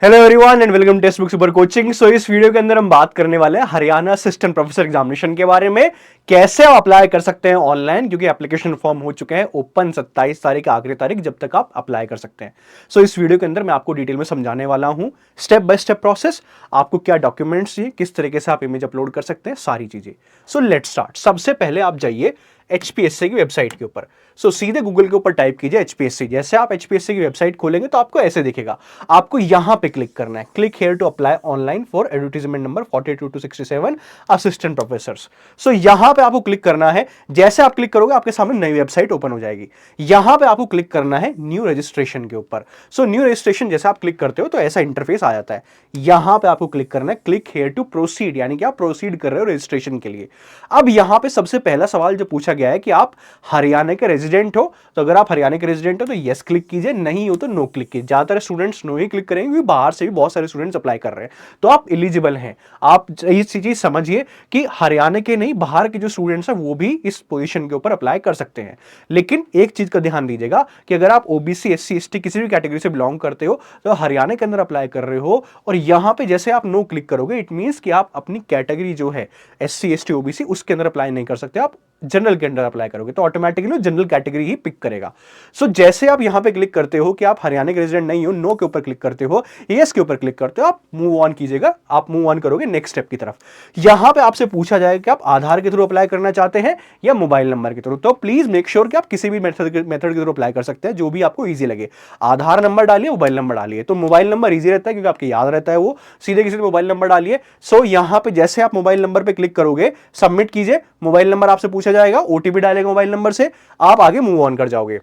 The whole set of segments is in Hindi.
Hello everyone and welcome text book super coaching. So इस वीडियो के अंदर हम बात करने वाले हैं हरियाणा असिस्टेंट प्रोफेसर एग्जामिनेशन के बारे में। कैसे आप अप्लाई कर सकते हैं ऑनलाइन, क्योंकि एप्लीकेशन फॉर्म हो चुके हैं ओपन 27 तारीख आखिरी तारीख जब तक आप अप्लाई कर सकते हैं। सो इस वीडियो के अंदर मैं आपको डिटेल में समझाने वाला हूं स्टेप बाय स्टेप प्रोसेस, आपको क्या डॉक्यूमेंट्स चाहिए, किस तरीके से आप इमेज अपलोड कर सकते हैं, सारी चीजें। So let's start. सबसे पहले आप जाइए एचपीएससी की वेबसाइट के ऊपर। सो सीधे गूगल के ऊपर टाइप कीजिए एचपीएससी। जैसे आप एचपीएससी की वेबसाइट खोलेंगे तो आपको ऐसे दिखेगा। आपको यहां पे क्लिक करना है, click here to apply online for advertisement number 42 to 67 assistant professors. So यहां पे आपको क्लिक करना है। जैसे आप क्लिक करोगे आपके सामने नई वेबसाइट ओपन हो जाएगी। यहां पे आपको क्लिक करना है न्यू रजिस्ट्रेशन के ऊपर। सो न्यू रजिस्ट्रेशन जैसे आप क्लिक करते हो तो ऐसा इंटरफेस आ जाता है। यहां पे आपको क्लिक करना है, क्लिक हियर टू प्रोसीड, यानी कि आप प्रोसीड कर रहे हो रजिस्ट्रेशन के लिए। अब यहां पे सबसे पहला सवाल जो पूछा गया है कि आप हरियाणा के रेजिडेंट हो, तो अगर आप हरियाणा के रेजिडेंट हो तो यस क्लिक कीजिए, नहीं हो तो नो क्लिक कीजिए। ज्यादातर स्टूडेंट्स नो ही क्लिक करेंगे, क्योंकि बाहर से भी बहुत सारे स्टूडेंट्स अप्लाई कर रहे हैं, तो आप एलिजिबल हैं। आप ये चीज समझिए कि हरियाणा के नहीं, बाहर के जो स्टूडेंट्स हैं वो भी इस पोजीशन के ऊपर अप्लाई कर सकते हैं। लेकिन एक चीज का ध्यान दीजिएगा कि अगर आप ओबीसी एससी एसटी किसी भी कैटेगरी से बिलोंग करते हो तो हरियाणा के अंदर अप्लाई कर रहे हो, और यहां पे जैसे आप नो क्लिक करोगे इट मींस कि आप अपनी कैटेगरी जो है एससी एसटी ओबीसी उसके अंदर अप्लाई नहीं कर सकते। आप जनरल के अंदर अप्लाई करोगे तो ऑटोमेटिकली जनरल कैटेगरी ही पिक करेगा। सो जैसे आप यहां पे क्लिक करते हो कि आप हरियाणा के रेजिडेंट नहीं हो, नो के ऊपर क्लिक करते हो, यस के ऊपर क्लिक करते हो, आप मूव ऑन कीजिएगा। आप मूव ऑन करोगे नेक्स्ट स्टेप की तरफ। यहां पे आपसे पूछा जाएगा कि आप आधार के थ्रू अप्लाई करना चाहते हैं या मोबाइल नंबर के थ्रू। तो प्लीज मेक श्योर कि आप किसी भी मेथड के थ्रू अप्लाई कर सकते हैं, जो भी आपको ईजी लगे। आधार नंबर डालिए, मोबाइल नंबर डालिए। तो मोबाइल नंबर ईजी रहता है क्योंकि आपको याद रहता है, वो सीधे किसी मोबाइल नंबर डालिए। सो यहां पे जैसे आप मोबाइल नंबर पे क्लिक करोगे, सबमिट कीजिए, मोबाइल नंबर आपसे पूछा जाएगा, ओटीपी डालेगा मोबाइल नंबर से, आप आगे मूव ऑन कर जाओगे।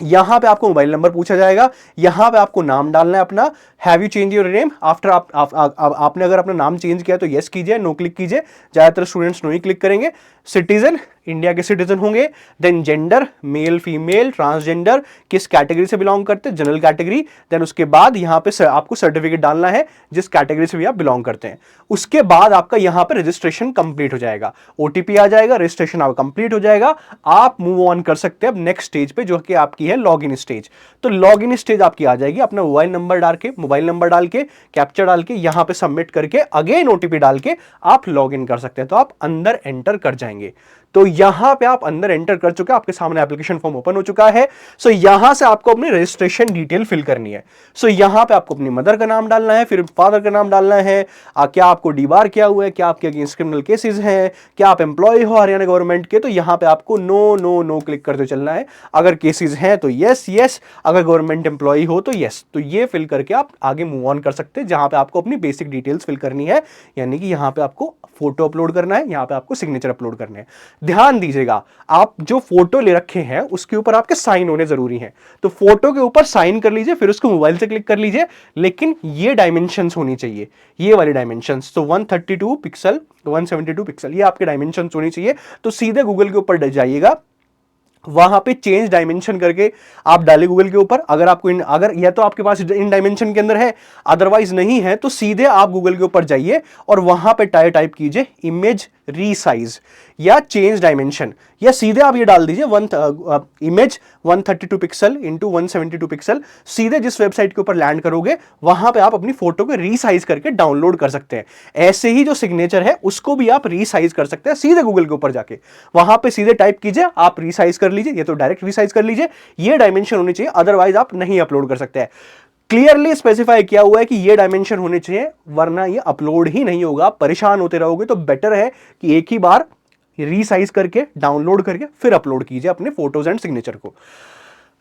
यहां पे आपको मोबाइल नंबर पूछा जाएगा, यहां पे आपको नाम डालना है अपना। Have you change your name after आपने अगर अपना नाम चेंज किया तो यस कीजिए, नो क्लिक कीजिए। ज्यादातर स्टूडेंट्स नो ही क्लिक करेंगे। सिटीजन, इंडिया के सिटीजन होंगे। Then gender, male female transgender, किस कैटेगरी से बिलोंग करते हैं, जनरल कैटेगरी। देन उसके बाद यहां पे आपको सर्टिफिकेट डालना है जिस कैटेगरी से भी आप बिलोंग करते हैं। उसके बाद आपका यहां पे रजिस्ट्रेशन कंप्लीट हो जाएगा, ओटीपी आ जाएगा, रजिस्ट्रेशन आपका कंप्लीट हो जाएगा। आप मूव ऑन कर सकते हैं अब नेक्स्ट स्टेज पे, जो कि आपकी है लॉग इन स्टेज। तो लॉग इन स्टेज आपकी आ जाएगी। अपना मोबाइल नंबर डाल के कैप्चा डाल के यहां पे सबमिट करके अगेन ओटीपी डाल के आप लॉग इन कर सकते हैं। तो आप अंदर एंटर कर जाएंगे। तो यहां पे आप अंदर एंटर कर चुके हैं, आपके सामने एप्लीकेशन फॉर्म ओपन हो चुका है। सो यहां से आपको अपनी रजिस्ट्रेशन डिटेल फिल करनी है। सो यहां पे आपको अपनी मदर का नाम डालना है, फिर फादर का नाम डालना है। क्या आपको डीबार किया हुआ है, क्या आपके अगेंस्ट क्रिमिनल केसेस हैं, क्या आप एम्प्लॉय हो हरियाणा गवर्नमेंट के, तो यहां पे आपको नो नो नो क्लिक करते चलना है। अगर केसेस हैं तो यस यस, अगर गवर्नमेंट एम्प्लॉय हो तो यस। तो ये फिल करके आप आगे मूव ऑन कर सकते हैं, जहां पे आपको अपनी बेसिक डिटेल्स फिल करनी है। यानी कि यहां पे आपको फोटो अपलोड करना है, यहां पे आपको सिग्नेचर अपलोड करने हैं। ध्यान दीजिएगा, आप जो फोटो ले रखे हैं उसके ऊपर आपके साइन होने जरूरी हैं। तो फोटो के ऊपर साइन कर लीजिए, फिर उसको मोबाइल से क्लिक कर लीजिए, लेकिन ये डायमेंशंस होनी चाहिए, ये वाली डायमेंशंस। तो 132 पिक्सल, 172 पिक्सल, ये आपके डायमेंशंस होनी चाहिए। तो सीधे गूगल के ऊपर जाइएगा, वहां पे चेंज डायमेंशन करके आप डाले गूगल के ऊपर। अगर आपको अगर या तो आपके पास इन डायमेंशन के अंदर है, अदरवाइज नहीं है, तो सीधे आप गूगल के ऊपर जाइए और वहां पे टाइप कीजिए इमेज रीसाइज या चेंज डायमेंशन, या सीधे आप ये डाल दीजिए इमेज 132 पिक्सल इंटू 172 पिक्सल। सीधे जिस वेबसाइट के ऊपर लैंड करोगे वहां पे आप अपनी फोटो को रीसाइज करके डाउनलोड कर सकते हैं। ऐसे ही जो सिग्नेचर है उसको भी आप रीसाइज कर सकते हैं, सीधे गूगल के ऊपर जाके वहां पे सीधे टाइप कीजिए, आप रीसाइज कर लीजिए, ये तो डायरेक्ट रीसाइज कर लीजिए। ये डायमेंशन होनी चाहिए, अदरवाइज आप नहीं अपलोड कर सकते हैं। क्लियरली स्पेसिफाई किया हुआ है कि ये डायमेंशन होने चाहिए, वरना ये अपलोड ही नहीं होगा, परेशान होते रहोगे। तो बेटर है कि एक ही बार रीसाइज करके डाउनलोड करके फिर अपलोड कीजिए अपने फोटोज एंड सिग्नेचर को।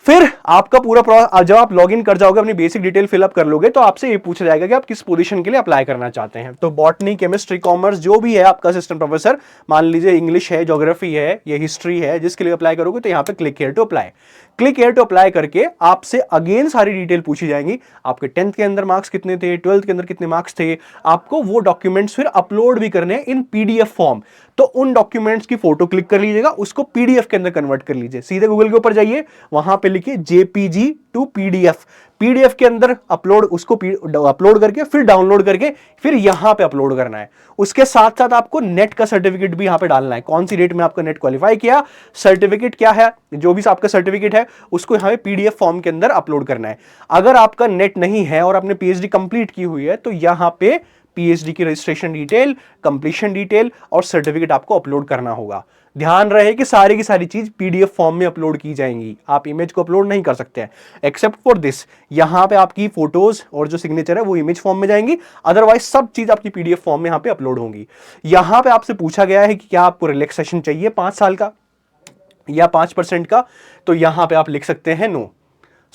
फिर आपका पूरा प्रोसेस, जब आप लॉगिन कर जाओगे, अपनी बेसिक डिटेल फिलअप कर लोगे, तो आपसे ये पूछा जाएगा कि आप किस पोजीशन के लिए अप्लाई करना चाहते हैं। तो बॉटनी, केमिस्ट्री, कॉमर्स, जो भी है आपका असिस्टेंट प्रोफेसर, मान लीजिए इंग्लिश है, ज्योग्राफी है, ये हिस्ट्री है, जिसके लिए अप्लाई करोगे तो यहाँ पे click here to apply. Click here to apply करके आपसे अगेन सारी डिटेल पूछी जाएंगी। आपके 10th के अंदर मार्क्स कितने थे, 12th के अंदर कितने मार्क्स थे, आपको वो डॉक्यूमेंट्स फिर अपलोड भी करने हैं इन पीडीएफ फॉर्म। तो उन डॉक्यूमेंट्स की फोटो क्लिक कर लीजिएगा, उसको पीडीएफ के अंदर कन्वर्ट कर लीजिए। सीधे गूगल के ऊपर जाइए, वहां पे लिखिए जेपीजी टू पीडीएफ, पीडीएफ के अंदर अपलोड, उसको अपलोड करके फिर डाउनलोड करके फिर यहां पे अपलोड करना है। उसके साथ साथ आपको नेट का सर्टिफिकेट भी यहां पे डालना है, कौन सी डेट में आपका नेट क्वालिफाई किया, सर्टिफिकेट क्या है, जो भी आपका सर्टिफिकेट है उसको यहां पे पीडीएफ फॉर्म के अंदर अपलोड करना है। अगर आपका नेट नहीं है और आपने पीएचडी कंप्लीट की हुई है तो यहां पे पीएचडी की रजिस्ट्रेशन डिटेल, कंप्लीशन डिटेल और सर्टिफिकेट आपको अपलोड करना होगा। ध्यान रहे कि सारी की सारी चीज पीडीएफ फॉर्म में अपलोड की जाएंगी, आप इमेज को अपलोड नहीं कर सकते हैं एक्सेप्ट फॉर दिस। यहां पे आपकी फोटोज और जो सिग्नेचर है वो इमेज फॉर्म में जाएंगी, अदरवाइज सब चीज आपकी पीडीएफ फॉर्म में यहां पे अपलोड होंगी। यहां पे आपसे पूछा गया है कि क्या आपको रिलैक्सेशन चाहिए 5 साल का या 5% का, तो यहां पे आप लिख सकते हैं नो।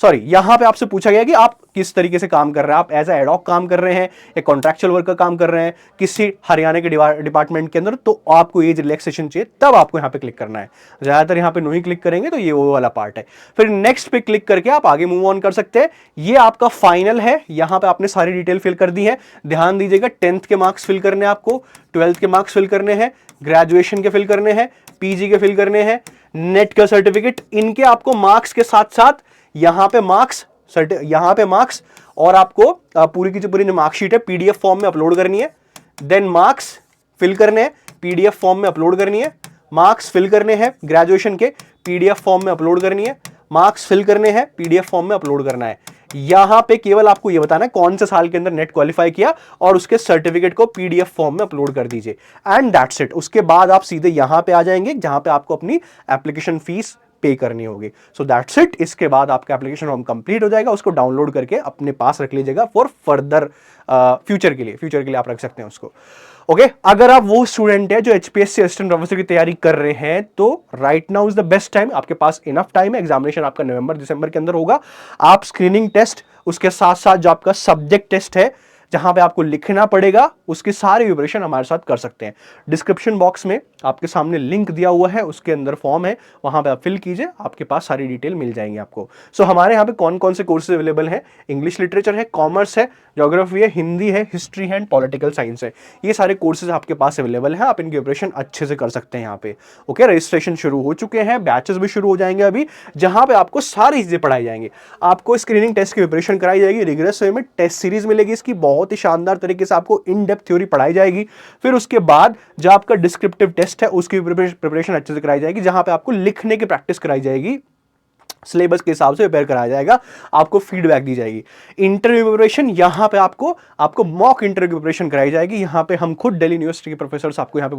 सॉरी, यहां पे आपसे पूछा गया कि आप किस तरीके से काम कर रहे हैं, आप एज एडॉक काम कर रहे हैं या कॉन्ट्रैक्चुअल वर्क का काम कर रहे हैं किसी हरियाणा के डिपार्टमेंट के अंदर, तो आपको एज रिलैक्सेशन चाहिए, तब आपको यहां पे क्लिक करना है। ज्यादातर यहां पे नो ही क्लिक करेंगे तो ये वो वाला पार्ट है। फिर नेक्स्ट पे क्लिक करके आप आगे मूव ऑन कर सकते हैं। ये आपका फाइनल है, यहां पे आपने सारी डिटेल फिल कर दी है। ध्यान दीजिएगा, 10th के मार्क्स फिल करने हैं आपको, 12th के मार्क्स फिल करने हैं, ग्रेजुएशन के फिल करने हैं, पीजी के फिल करने हैं, नेट का सर्टिफिकेट, इनके आपको मार्क्स के साथ साथ यहां पे मार्क्स और आपको पूरी की पूरी जो मार्कशीट है पीडीएफ फॉर्म में अपलोड करनी है। देन मार्क्स फिल करने हैं, पीडीएफ फॉर्म में अपलोड करनी है। मार्क्स फिल करने हैं ग्रेजुएशन के, पीडीएफ फॉर्म में अपलोड करनी है। मार्क्स फिल करने हैं, पीडीएफ फॉर्म में अपलोड करना है। यहां पे केवल आपको यह बताना है कौन से साल के अंदर नेट क्वालिफाई किया और उसके सर्टिफिकेट को पीडीएफ फॉर्म में अपलोड कर दीजिए एंड दैट्स इट। उसके बाद आप सीधे यहां पे आ जाएंगे जहां पे आपको अपनी एप्लीकेशन फीस पे करनी होगी। So that's it. इसके बाद आपका एप्लीकेशन फॉर्म कंप्लीट हो जाएगा, उसको डाउनलोड करके अपने पास रख लीजिएगा फॉर फर्दर फ्यूचर के लिए आप रख सकते हैं उसको। ओके, अगर आप वो स्टूडेंट है जो एचपीएससी असिस्टेंट प्रोफेसर की तैयारी कर रहे हैं तो right now is the best time, आपके पास इनफ टाइम है। एग्जामिनेशन आपका नवंबर दिसंबर के अंदर होगा। आप स्क्रीनिंग टेस्ट, उसके साथ साथ जो आपका सब्जेक्ट टेस्ट है जहां पे आपको लिखना पड़ेगा, उसकी सारी प्रिपरेशन हमारे साथ कर सकते हैं। डिस्क्रिप्शन बॉक्स में आपके सामने लिंक दिया हुआ है, उसके अंदर फॉर्म है, वहां पे आप फिल कीजिए, आपके पास सारी डिटेल मिल जाएंगी आपको। सो हमारे यहाँ पे कौन कौन से कोर्सेज अवेलेबल हैं, इंग्लिश लिटरेचर है, कॉमर्स है, ज्योग्राफी है, हिंदी है, हिस्ट्री है एंड पॉलिटिकल साइंस है। ये सारे कोर्सेज आपके पास अवेलेबल हैं, आप इनकी प्रिपरेशन अच्छे से कर सकते हैं यहाँ पे। ओके, रजिस्ट्रेशन शुरू हो चुके हैं, बैचेस भी शुरू हो जाएंगे अभी, जहां पे आपको सारी चीजें पढ़ाई जाएंगी। आपको स्क्रीनिंग टेस्ट की प्रिपरेशन कराई जाएगी, रिगरस वे में टेस्ट सीरीज मिलेगी इसकी, बहुत ही शानदार तरीके से आपको इन डेप्थ थ्योरी पढ़ाई जाएगी। फिर उसके बाद जो आपका डिस्क्रिप्टिव टेस्ट है उसकी प्रिपरेशन अच्छे से कराई जाएगी, जहां पे आपको लिखने की प्रैक्टिस कराई जाएगी, सिलेबस के हिसाब से प्रिपेयर कराया जाएगा, आपको फीडबैक दी जाएगी। इंटरव्यू प्रिपरेशन, यहां पे आपको मॉक इंटरव्यू प्रिपरेशन कराई जाएगी। यहां पे हम खुद दिल्ली यूनिवर्सिटी के प्रोफेसर आपको यहां पे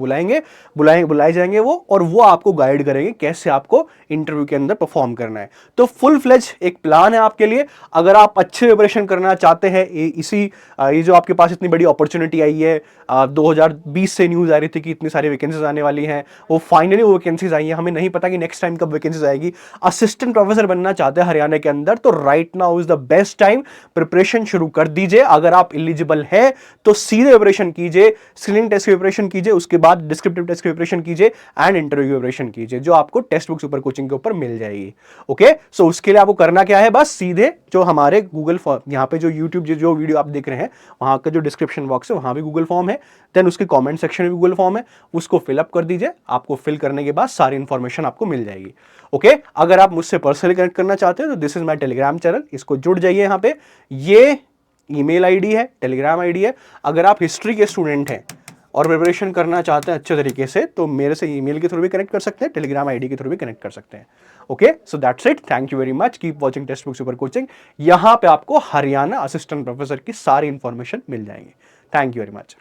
बुलाए जाएंगे वो आपको गाइड करेंगे कैसे आपको इंटरव्यू के अंदर परफॉर्म करना है। तो फुल फ्लेज एक प्लान है आपके लिए। अगर आप अच्छे प्रिपरेशन करना चाहते हैं, ये जो आपके पास इतनी बड़ी अपॉर्चुनिटी आई है, 2020 से न्यूज आ रही थी कि इतनी सारी वैकेंसीज आने वाली हैं, वो फाइनली वो वैकेंसीज आई हैं, हमें नहीं पता कि नेक्स्ट टाइम कब वैकेंसीज आएगी। असिस्टेंट प्रोफेसर बनना चाहते हैं हरियाणा के अंदर तो right now is the best time, preparation शुरू कर दीजिए। अगर आप एलिजिबल हैं तो सीधे प्रिपरेशन कीजिए, स्क्रीनिंग टेस्ट की प्रिपरेशन कीजिए, उसके बाद डिस्क्रिप्टिव टेस्ट की प्रिपरेशन कीजिए एंड इंटरव्यू की प्रिपरेशन कीजिए, जो आपको टेक्स्ट बुक सुपर कोचिंग के ऊपर मिल जाएगी। ओके, सो उसके लिए आपको करना क्या है, बस सीधे जो हमारे गूगल फॉर्म, यहाँ पे जो यूट्यूब जो वीडियो आप देख रहे हैं वहां का जो डिस्क्रिप्शन बॉक्स है वहां भी गूगल फॉर्म है, देन उसके कमेंट सेक्शन में गूगल फॉर्म है, उसको फिलअप कर दीजिए। आपको फिल करने के बाद सारी इंफॉर्मेशन आपको मिल जाएगी। ओके, अगर आप मुझसे पर्सनली कनेक्ट करना चाहते हैं तो this is my Telegram channel, इसको जुड़ जाइए। यहाँ पे ये ईमेल आईडी है, टेलीग्राम आईडी है। अगर आप हिस्ट्री के स्टूडेंट हैं और प्रिपरेशन करना चाहते हैं अच्छे तरीके से तो मेरे से ईमेल के थ्रू भी कनेक्ट कर सकते हैं, टेलीग्राम आईडी के थ्रू भी कनेक्ट कर सकते हैं। Okay, so that's it, thank you very much, keep watching text book super coaching. यहां पे आपको हरियाणा असिस्टेंट प्रोफेसर की सारी इंफॉर्मेशन मिल जाएंगी। Thank you very much.